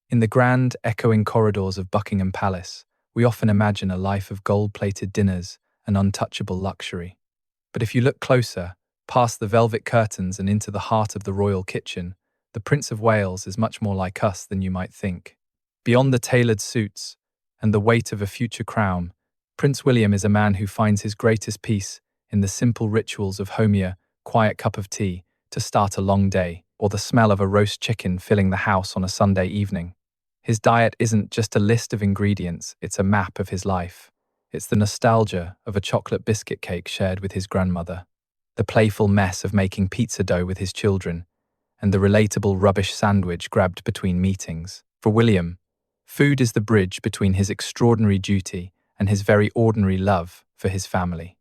In the grand, echoing corridors of Buckingham Palace, we often imagine a life of gold-plated dinners and untouchable luxury. But if you look closer, past the velvet curtains and into the heart of the royal kitchen, the Prince of Wales is much more like us than you might think. Beyond the tailored suits and the weight of a future crown, Prince William is a man who finds his greatest peace in the simple rituals of homey, quiet cup of tea to start a long day, or the smell of a roast chicken filling the house on a Sunday evening. His diet isn't just a list of ingredients, it's a map of his life. It's the nostalgia of a chocolate biscuit cake shared with his grandmother, the playful mess of making pizza dough with his children, and the relatable rubbish sandwich grabbed between meetings. For William, food is the bridge between his extraordinary duty and his very ordinary love for his family.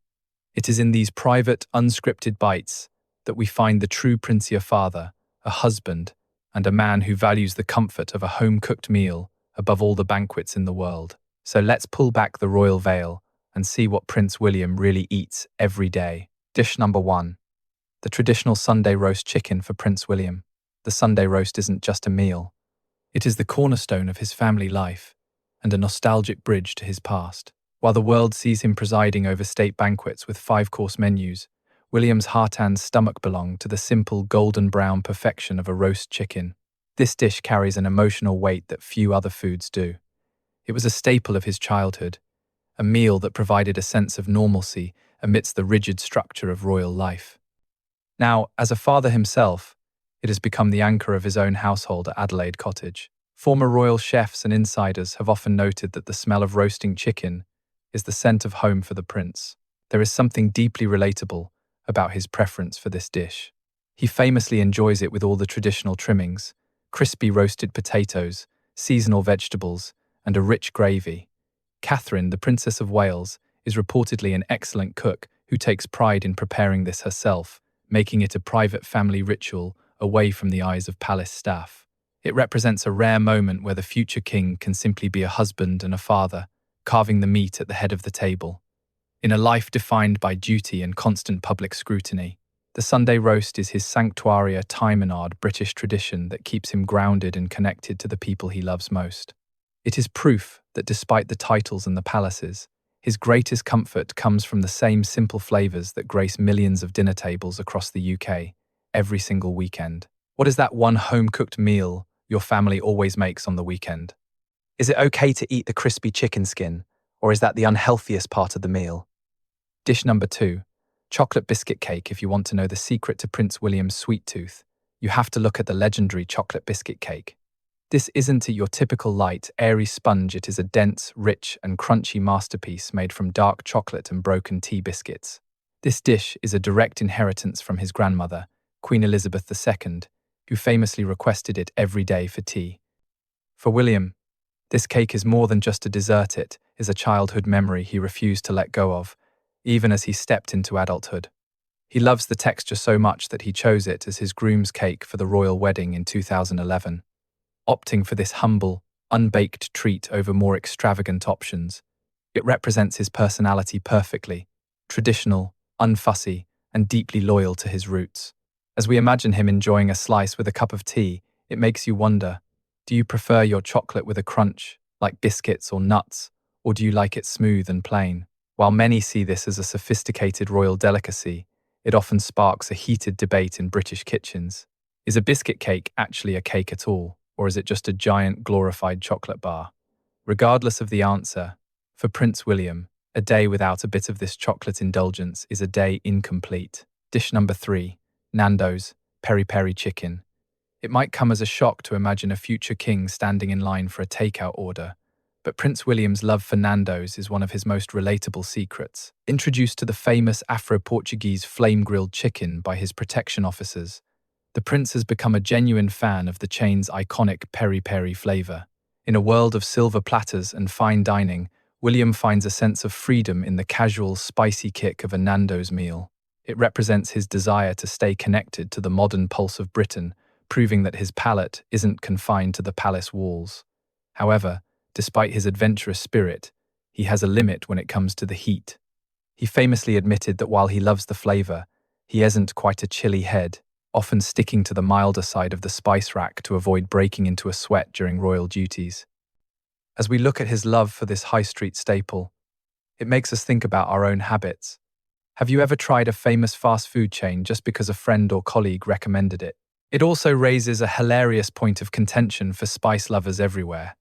It is in these private, unscripted bites that we find the true princier father, a husband, and a man who values the comfort of a home-cooked meal above all the banquets in the world. So let's pull back the royal veil and see what Prince William really eats every day. Dish number 1. The traditional Sunday roast chicken for Prince William. The Sunday roast isn't just a meal. It is the cornerstone of his family life and a nostalgic bridge to his past. While the world sees him presiding over state banquets with 5-course menus, William's heart and stomach belong to the simple golden brown perfection of a roast chicken. This dish carries an emotional weight that few other foods do. It was a staple of his childhood, a meal that provided a sense of normalcy amidst the rigid structure of royal life. Now, as a father himself, it has become the anchor of his own household at Adelaide Cottage. Former royal chefs and insiders have often noted that the smell of roasting chicken is the scent of home for the prince. There is something deeply relatable about his preference for this dish. He famously enjoys it with all the traditional trimmings, crispy roasted potatoes, seasonal vegetables, and a rich gravy. Catherine, the Princess of Wales, is reportedly an excellent cook who takes pride in preparing this herself, making it a private family ritual away from the eyes of palace staff. It represents a rare moment where the future king can simply be a husband and a father, carving the meat at the head of the table. In a life defined by duty and constant public scrutiny, the Sunday roast is his sanctuary, a time-honored British tradition that keeps him grounded and connected to the people he loves most. It is proof that despite the titles and the palaces, his greatest comfort comes from the same simple flavours that grace millions of dinner tables across the UK every single weekend. What is that one home-cooked meal your family always makes on the weekend? Is it okay to eat the crispy chicken skin, or is that the unhealthiest part of the meal? Dish number 2, chocolate biscuit cake. If you want to know the secret to Prince William's sweet tooth, you have to look at the legendary chocolate biscuit cake. This isn't your typical light, airy sponge. It is a dense, rich, and crunchy masterpiece made from dark chocolate and broken tea biscuits. This dish is a direct inheritance from his grandmother, Queen Elizabeth II, who famously requested it every day for tea. For William, this cake is more than just a dessert. It is a childhood memory he refused to let go of, even as he stepped into adulthood. He loves the texture so much that he chose it as his groom's cake for the royal wedding in 2011. Opting for this humble, unbaked treat over more extravagant options, it represents his personality perfectly, traditional, unfussy, and deeply loyal to his roots. As we imagine him enjoying a slice with a cup of tea, it makes you wonder, do you prefer your chocolate with a crunch, like biscuits or nuts, or do you like it smooth and plain? While many see this as a sophisticated royal delicacy, it often sparks a heated debate in British kitchens. Is a biscuit cake actually a cake at all, or is it just a giant glorified chocolate bar? Regardless of the answer, for Prince William, a day without a bit of this chocolate indulgence is a day incomplete. Dish number 3, Nando's peri-peri chicken. It might come as a shock to imagine a future king standing in line for a takeout order, but Prince William's love for Nando's is one of his most relatable secrets. Introduced to the famous Afro-Portuguese flame-grilled chicken by his protection officers, the prince has become a genuine fan of the chain's iconic peri-peri flavor. In a world of silver platters and fine dining, William finds a sense of freedom in the casual, spicy kick of a Nando's meal. It represents his desire to stay connected to the modern pulse of Britain, proving that his palate isn't confined to the palace walls. However, despite his adventurous spirit, he has a limit when it comes to the heat. He famously admitted that while he loves the flavor, he isn't quite a chili head, often sticking to the milder side of the spice rack to avoid breaking into a sweat during royal duties. As we look at his love for this high street staple, it makes us think about our own habits. Have you ever tried a famous fast food chain just because a friend or colleague recommended it? It also raises a hilarious point of contention for spice lovers everywhere.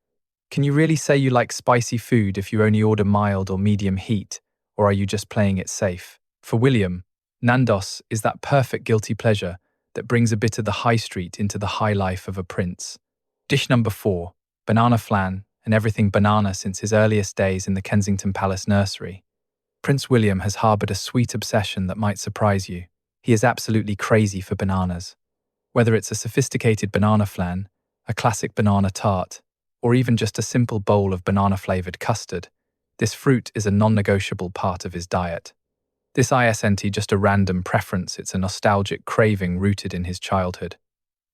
Can you really say you like spicy food if you only order mild or medium heat, or are you just playing it safe? For William, Nandos is that perfect guilty pleasure that brings a bit of the high street into the high life of a prince. Dish number 4, banana flan and everything banana since his earliest days in the Kensington Palace nursery. Prince William has harbored a sweet obsession that might surprise you. He is absolutely crazy for bananas. Whether it's a sophisticated banana flan, a classic banana tart, or even just a simple bowl of banana-flavored custard, this fruit is a non-negotiable part of his diet. This isn't just a random preference, it's a nostalgic craving rooted in his childhood.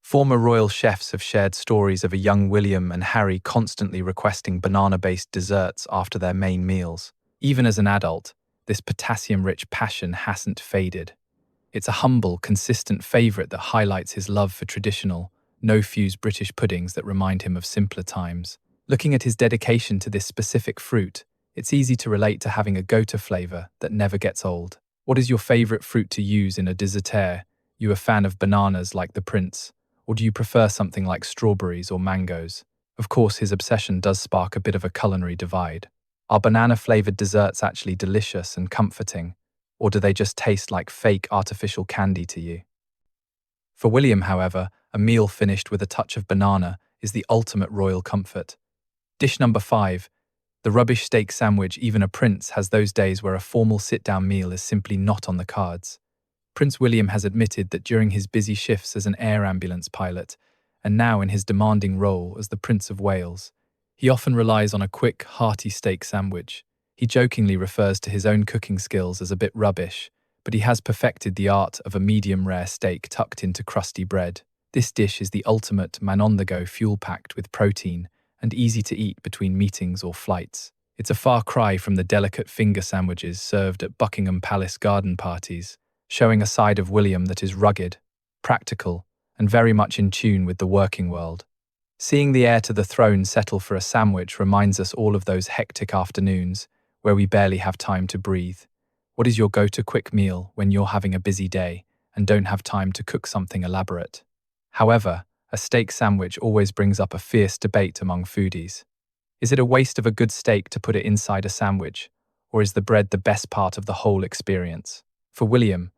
Former royal chefs have shared stories of a young William and Harry constantly requesting banana-based desserts after their main meals. Even as an adult, this potassium-rich passion hasn't faded. It's a humble, consistent favourite that highlights his love for traditional, no-fuse British puddings that remind him of simpler times. Looking at his dedication to this specific fruit, it's easy to relate to having a go-to flavour that never gets old. What is your favourite fruit to use in a dessert? You a fan of bananas like the prince, or do you prefer something like strawberries or mangoes? Of course, his obsession does spark a bit of a culinary divide. Are banana-flavoured desserts actually delicious and comforting, or do they just taste like fake artificial candy to you? For William, however, a meal finished with a touch of banana is the ultimate royal comfort. Dish number 5, the rubbish steak sandwich. Even a prince has those days where a formal sit-down meal is simply not on the cards. Prince William has admitted that during his busy shifts as an air ambulance pilot, and now in his demanding role as the Prince of Wales, he often relies on a quick, hearty steak sandwich. He jokingly refers to his own cooking skills as a bit rubbish, but he has perfected the art of a medium-rare steak tucked into crusty bread. This dish is the ultimate man-on-the-go fuel-packed with protein and easy to eat between meetings or flights. It's a far cry from the delicate finger sandwiches served at Buckingham Palace garden parties, showing a side of William that is rugged, practical, and very much in tune with the working world. Seeing the heir to the throne settle for a sandwich reminds us all of those hectic afternoons where we barely have time to breathe. What is your go-to quick meal when you're having a busy day and don't have time to cook something elaborate? However, a steak sandwich always brings up a fierce debate among foodies. Is it a waste of a good steak to put it inside a sandwich, or is the bread the best part of the whole experience? For William,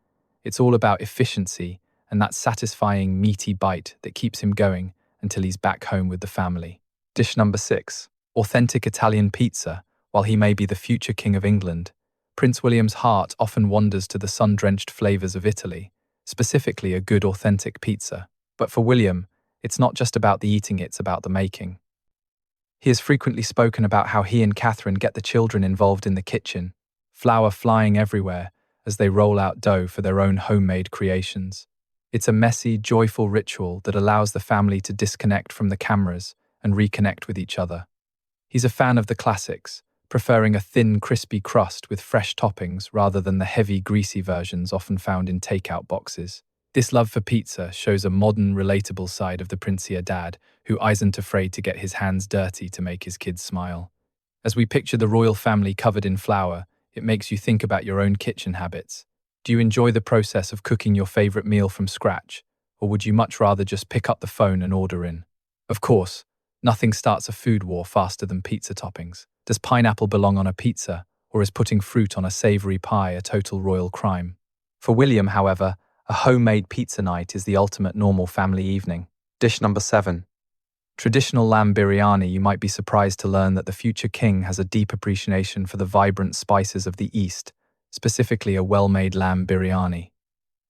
it's all about efficiency and that satisfying meaty bite that keeps him going until he's back home with the family. Dish number 6, authentic Italian pizza. While he may be the future King of England, Prince William's heart often wanders to the sun-drenched flavours of Italy, specifically a good authentic pizza. But for William, it's not just about the eating, it's about the making. He has frequently spoken about how he and Catherine get the children involved in the kitchen, flour flying everywhere as they roll out dough for their own homemade creations. It's a messy, joyful ritual that allows the family to disconnect from the cameras and reconnect with each other. He's a fan of the classics, preferring a thin, crispy crust with fresh toppings rather than the heavy, greasy versions often found in takeout boxes. This love for pizza shows a modern, relatable side of the Princier dad who isn't afraid to get his hands dirty to make his kids smile. As we picture the royal family covered in flour, it makes you think about your own kitchen habits. Do you enjoy the process of cooking your favorite meal from scratch, or would you much rather just pick up the phone and order in? Of course, nothing starts a food war faster than pizza toppings. Does pineapple belong on a pizza, or is putting fruit on a savoury pie a total royal crime? For William, however, a homemade pizza night is the ultimate normal family evening. Dish number 7. Traditional lamb biryani. You might be surprised to learn that the future king has a deep appreciation for the vibrant spices of the East, specifically a well-made lamb biryani.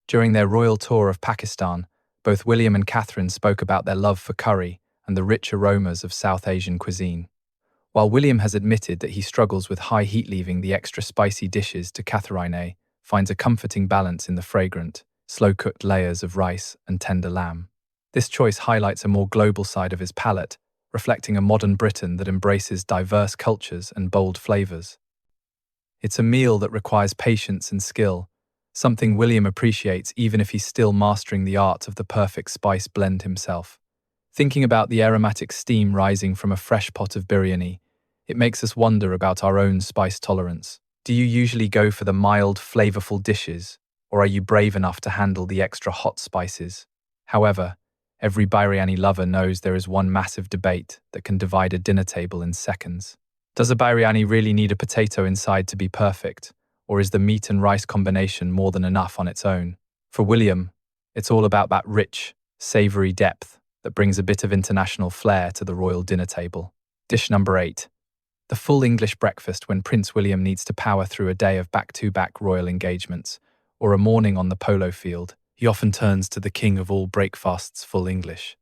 During their royal tour of Pakistan, both William and Catherine spoke about their love for curry and the rich aromas of South Asian cuisine. While William has admitted that he struggles with high heat, leaving the extra spicy dishes to Catherine finds a comforting balance in the fragrant, slow-cooked layers of rice and tender lamb. This choice highlights a more global side of his palate, reflecting a modern Britain that embraces diverse cultures and bold flavours. It's a meal that requires patience and skill, something William appreciates even if he's still mastering the art of the perfect spice blend himself. Thinking about the aromatic steam rising from a fresh pot of biryani, it makes us wonder about our own spice tolerance. Do you usually go for the mild, flavorful dishes, or are you brave enough to handle the extra hot spices? However, every biryani lover knows there is one massive debate that can divide a dinner table in seconds. Does a biryani really need a potato inside to be perfect, or is the meat and rice combination more than enough on its own? For William, it's all about that rich, savory depth that brings a bit of international flair to the royal dinner table. Dish number 8. The full English breakfast when Prince William needs to power through a day of back-to-back royal engagements, or a morning on the polo field. He often turns to the king of all breakfasts, full English.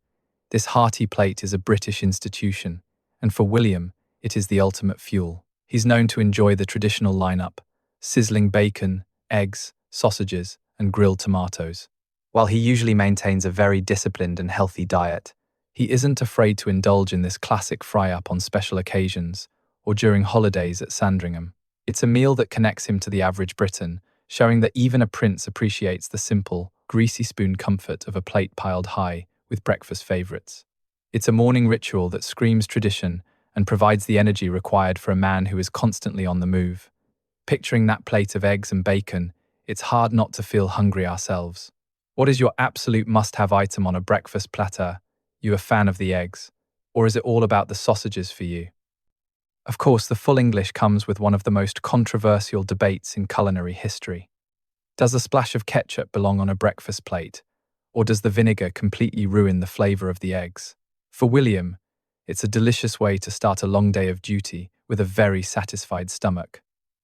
This hearty plate is a British institution, and for William, it is the ultimate fuel. He's known to enjoy the traditional lineup: sizzling bacon, eggs, sausages, and grilled tomatoes. While he usually maintains a very disciplined and healthy diet, he isn't afraid to indulge in this classic fry-up on special occasions or during holidays at Sandringham. It's a meal that connects him to the average Briton, showing that even a prince appreciates the simple, greasy spoon comfort of a plate piled high with breakfast favourites. It's a morning ritual that screams tradition and provides the energy required for a man who is constantly on the move. Picturing that plate of eggs and bacon, it's hard not to feel hungry ourselves. What is your absolute must-have item on a breakfast platter? You a fan of the eggs? Or is it all about the sausages for you? Of course, the full English comes with one of the most controversial debates in culinary history. Does a splash of ketchup belong on a breakfast plate, or does the vinegar completely ruin the flavour of the eggs? For William, it's a delicious way to start a long day of duty with a very satisfied stomach.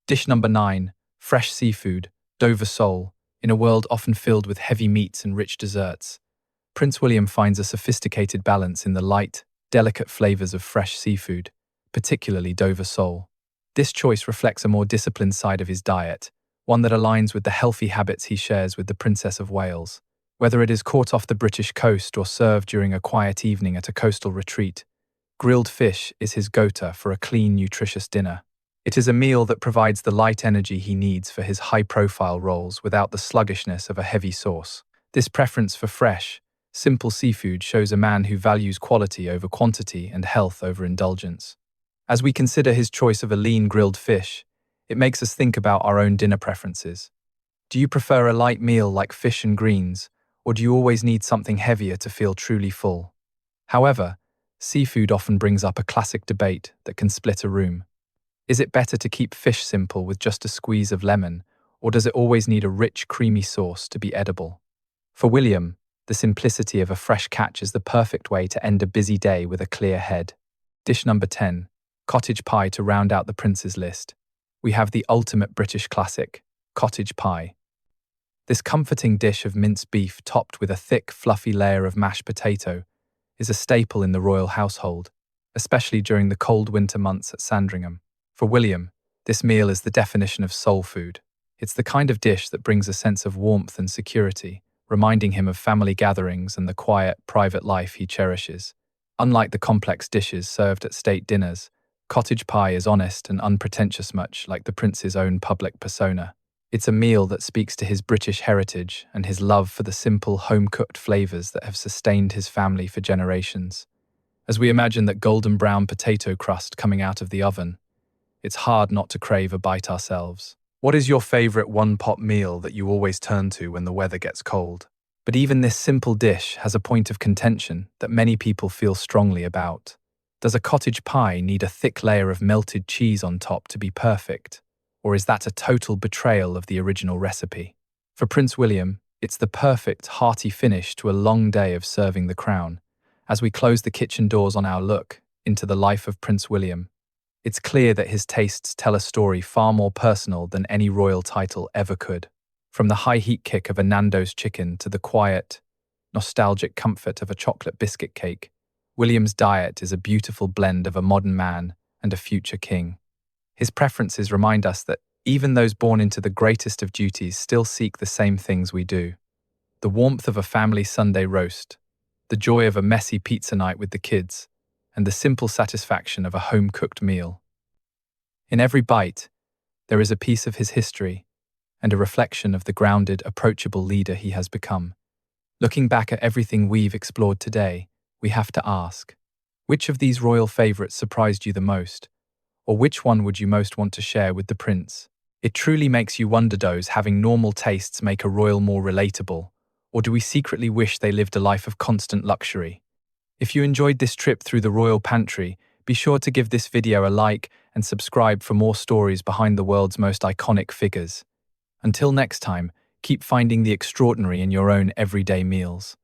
Dish number 9, fresh seafood, Dover sole. In a world often filled with heavy meats and rich desserts, Prince William finds a sophisticated balance in the light, delicate flavours of fresh seafood, particularly Dover sole. This choice reflects a more disciplined side of his diet, one that aligns with the healthy habits he shares with the Princess of Wales. Whether it is caught off the British coast or served during a quiet evening at a coastal retreat, grilled fish is his go-to for a clean, nutritious dinner. It is a meal that provides the light energy he needs for his high-profile roles without the sluggishness of a heavy sauce. This preference for fresh, simple seafood shows a man who values quality over quantity and health over indulgence. As we consider his choice of a lean grilled fish, it makes us think about our own dinner preferences. Do you prefer a light meal like fish and greens, or do you always need something heavier to feel truly full? However, seafood often brings up a classic debate that can split a room. Is it better to keep fish simple with just a squeeze of lemon, or does it always need a rich, creamy sauce to be edible? For William, the simplicity of a fresh catch is the perfect way to end a busy day with a clear head. Dish number 10, cottage pie to round out the prince's list. We have the ultimate British classic, cottage pie. This comforting dish of minced beef topped with a thick, fluffy layer of mashed potato is a staple in the royal household, especially during the cold winter months at Sandringham. For William, this meal is the definition of soul food. It's the kind of dish that brings a sense of warmth and security, reminding him of family gatherings and the quiet, private life he cherishes. Unlike the complex dishes served at state dinners, cottage pie is honest and unpretentious, much like the prince's own public persona. It's a meal that speaks to his British heritage and his love for the simple, home-cooked flavours that have sustained his family for generations. As we imagine that golden brown potato crust coming out of the oven, it's hard not to crave a bite ourselves. What is your favourite one-pot meal that you always turn to when the weather gets cold? But even this simple dish has a point of contention that many people feel strongly about. Does a cottage pie need a thick layer of melted cheese on top to be perfect? Or is that a total betrayal of the original recipe? For Prince William, it's the perfect, hearty finish to a long day of serving the crown. As we close the kitchen doors on our look into the life of Prince William, it's clear that his tastes tell a story far more personal than any royal title ever could. From the high heat kick of a Nando's chicken to the quiet, nostalgic comfort of a chocolate biscuit cake, William's diet is a beautiful blend of a modern man and a future king. His preferences remind us that even those born into the greatest of duties still seek the same things we do. The warmth of a family Sunday roast, the joy of a messy pizza night with the kids, and the simple satisfaction of a home-cooked meal. In every bite, there is a piece of his history, and a reflection of the grounded, approachable leader he has become. Looking back at everything we've explored today, we have to ask, which of these royal favourites surprised you the most? Or which one would you most want to share with the prince? It truly makes you wonder, does having normal tastes make a royal more relatable? Or do we secretly wish they lived a life of constant luxury? If you enjoyed this trip through the royal pantry, be sure to give this video a like and subscribe for more stories behind the world's most iconic figures. Until next time, keep finding the extraordinary in your own everyday meals.